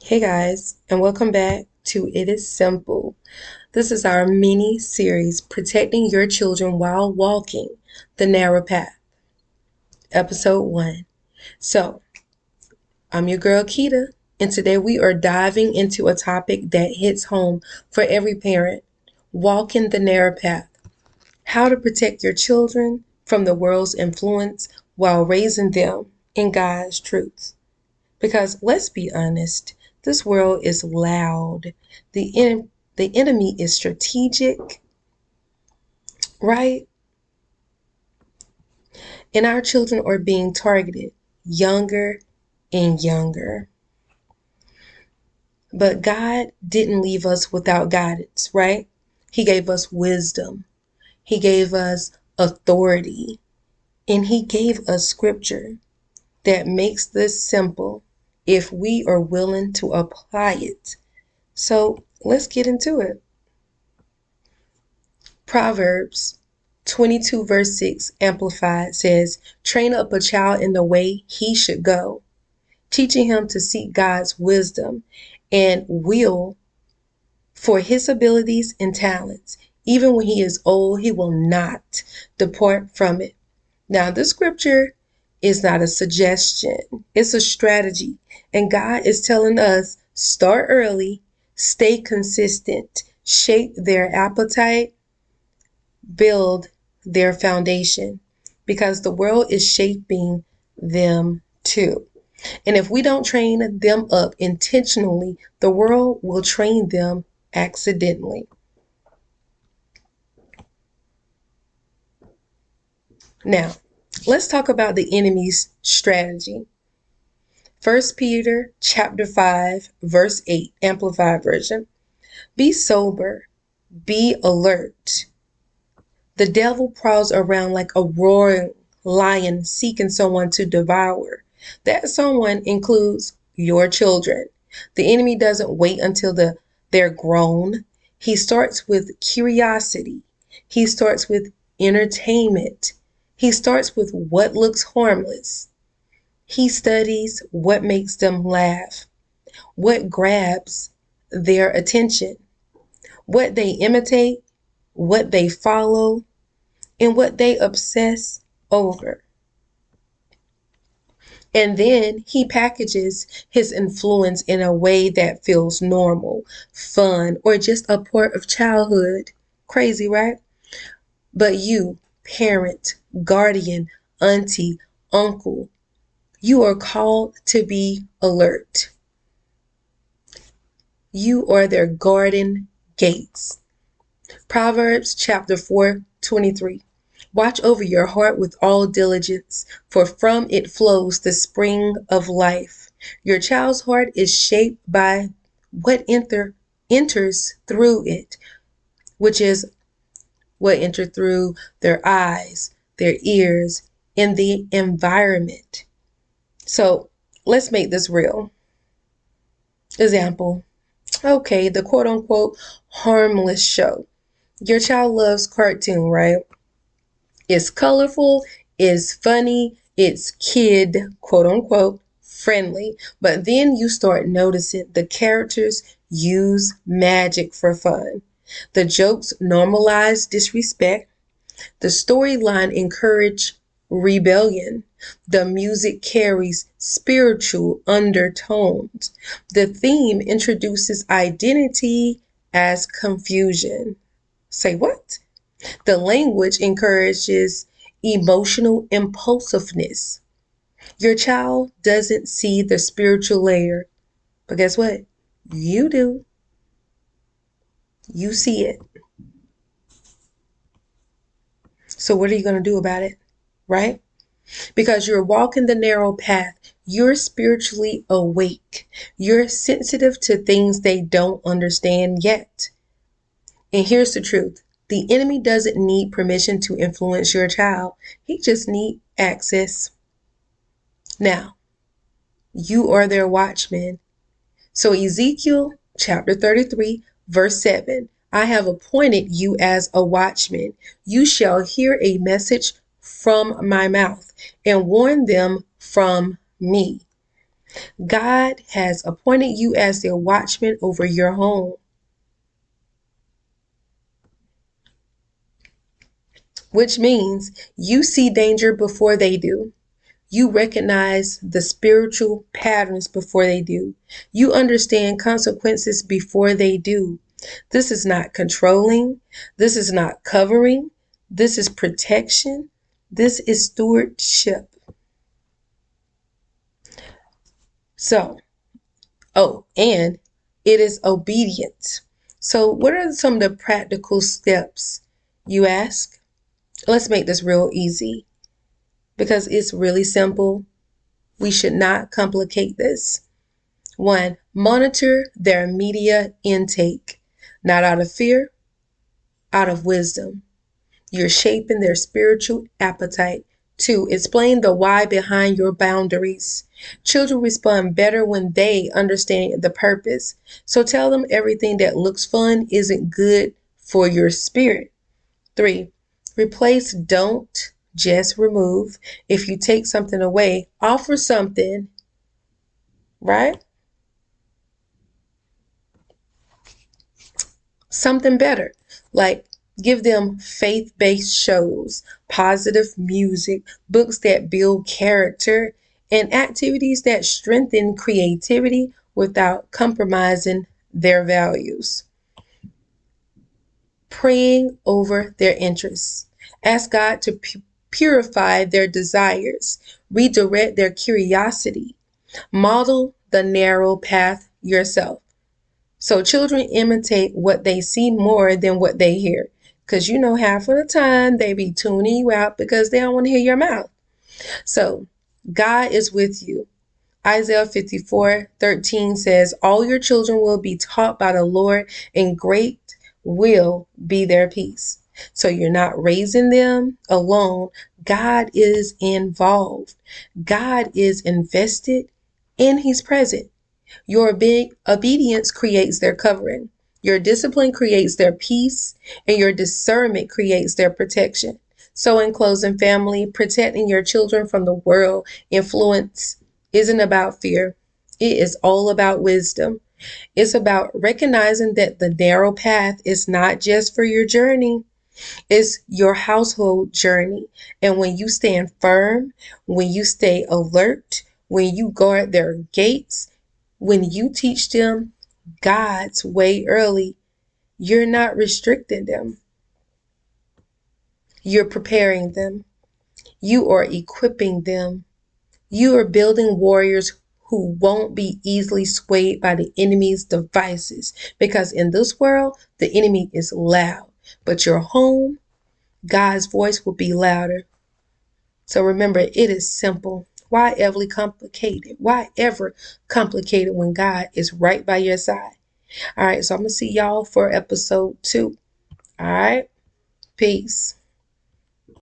Hey guys, and welcome back to It Is Simple. This is our mini series, Protecting Your Children While Walking the Narrow Path, Episode 1. So, I'm your girl Quetta, and today we are diving into a topic that hits home for every parent: walking the narrow path. How to protect your children from the world's influence while raising them in God's truths. Because let's be honest, this world is loud. The enemy is strategic, right? And our children are being targeted younger and younger. But God didn't leave us without guidance, right? He gave us wisdom. He gave us authority. And He gave us scripture that makes this simple if we are willing to apply it. So let's get into it. Proverbs 22 verse 6 Amplified says, "Train up a child in the way he should go, teaching him to seek God's wisdom and will for his abilities and talents. Even when he is old, he will not depart from it." Now, this scripture is not a suggestion, it's a strategy. And God is telling us, start early, stay consistent, shape their appetite, build their foundation, because the world is shaping them too. And if we don't train them up intentionally, the world will train them accidentally. Now, let's talk about the enemy's strategy. 1 Peter chapter 5, verse 8, Amplified Version. "Be sober, be alert. The devil prowls around like a roaring lion seeking someone to devour." That someone includes your children. The enemy doesn't wait until they're grown. He starts with curiosity. He starts with entertainment. He starts with what looks harmless. He studies what makes them laugh, what grabs their attention, what they imitate, what they follow, and what they obsess over. And then he packages his influence in a way that feels normal, fun, or just a part of childhood. Crazy, right? But you, parent, guardian, auntie, uncle, you are called to be alert. You are their garden gates. Proverbs chapter 4:23. "Watch over your heart with all diligence, for from it flows the spring of life." Your child's heart is shaped by what enters through it, which is what enters through their eyes, their ears, and the environment. So let's make this real. Example. Okay, the quote unquote harmless show. Your child loves cartoon, right? It's colorful, it's funny, it's kid, quote unquote, friendly. But then you start noticing the characters use magic for fun. The jokes normalize disrespect. The storyline encourage rebellion. The music carries spiritual undertones. The theme introduces identity as confusion. Say what? The language encourages emotional impulsiveness. Your child doesn't see the spiritual layer, but guess what? You do. You see it. So what are you going to do about it? Right? Because you're walking the narrow path. You're spiritually awake. You're sensitive to things they don't understand yet. And here's the truth. The enemy doesn't need permission to influence your child. He just needs access. Now, you are their watchman. So Ezekiel chapter 33, verse 7, "I have appointed you as a watchman. You shall hear a message from my mouth and warn them from me." God has appointed you as their watchman over your home, which means you see danger before they do. You recognize the spiritual patterns before they do. You understand consequences before they do. This is not controlling. This is not covering. This is protection. This is stewardship. So, and it is obedience. So, what are some of the practical steps, you ask? Let's make this real easy because it's really simple. We should not complicate this. 1. Monitor their media intake, not out of fear, out of wisdom. You're shaping their spiritual appetite. 2. Explain the why behind your boundaries. Children respond better when they understand the purpose. So tell them everything that looks fun isn't good for your spirit. 3. Replace don't, just remove. If you take something away, offer something, right? Something better, like give them faith-based shows, positive music, books that build character, and activities that strengthen creativity without compromising their values. Praying over their interests. Ask God to purify their desires, redirect their curiosity, model the narrow path yourself. So children imitate what they see more than what they hear. Because half of the time they be tuning you out because they don't want to hear your mouth. So God is with you. Isaiah 54:13 says, all your children will be taught by the Lord, and great will be their peace. So you're not raising them alone. God is involved. God is invested, and He's present. Your big obedience creates their covering. Your discipline creates their peace, and your discernment creates their protection. So in closing, family, protecting your children from the world influence isn't about fear. It is all about wisdom. It's about recognizing that the narrow path is not just for your journey. It's your household journey. And when you stand firm, when you stay alert, when you guard their gates, when you teach them God's way early, you're not restricting them. You're preparing them. You are equipping them. You are building warriors who won't be easily swayed by the enemy's devices. Because in this world, the enemy is loud. But your home, God's voice will be louder. So remember, it is simple. Why ever complicated? Why ever complicated when God is right by your side? All right, so I'm going to see y'all for episode 2. All right, peace.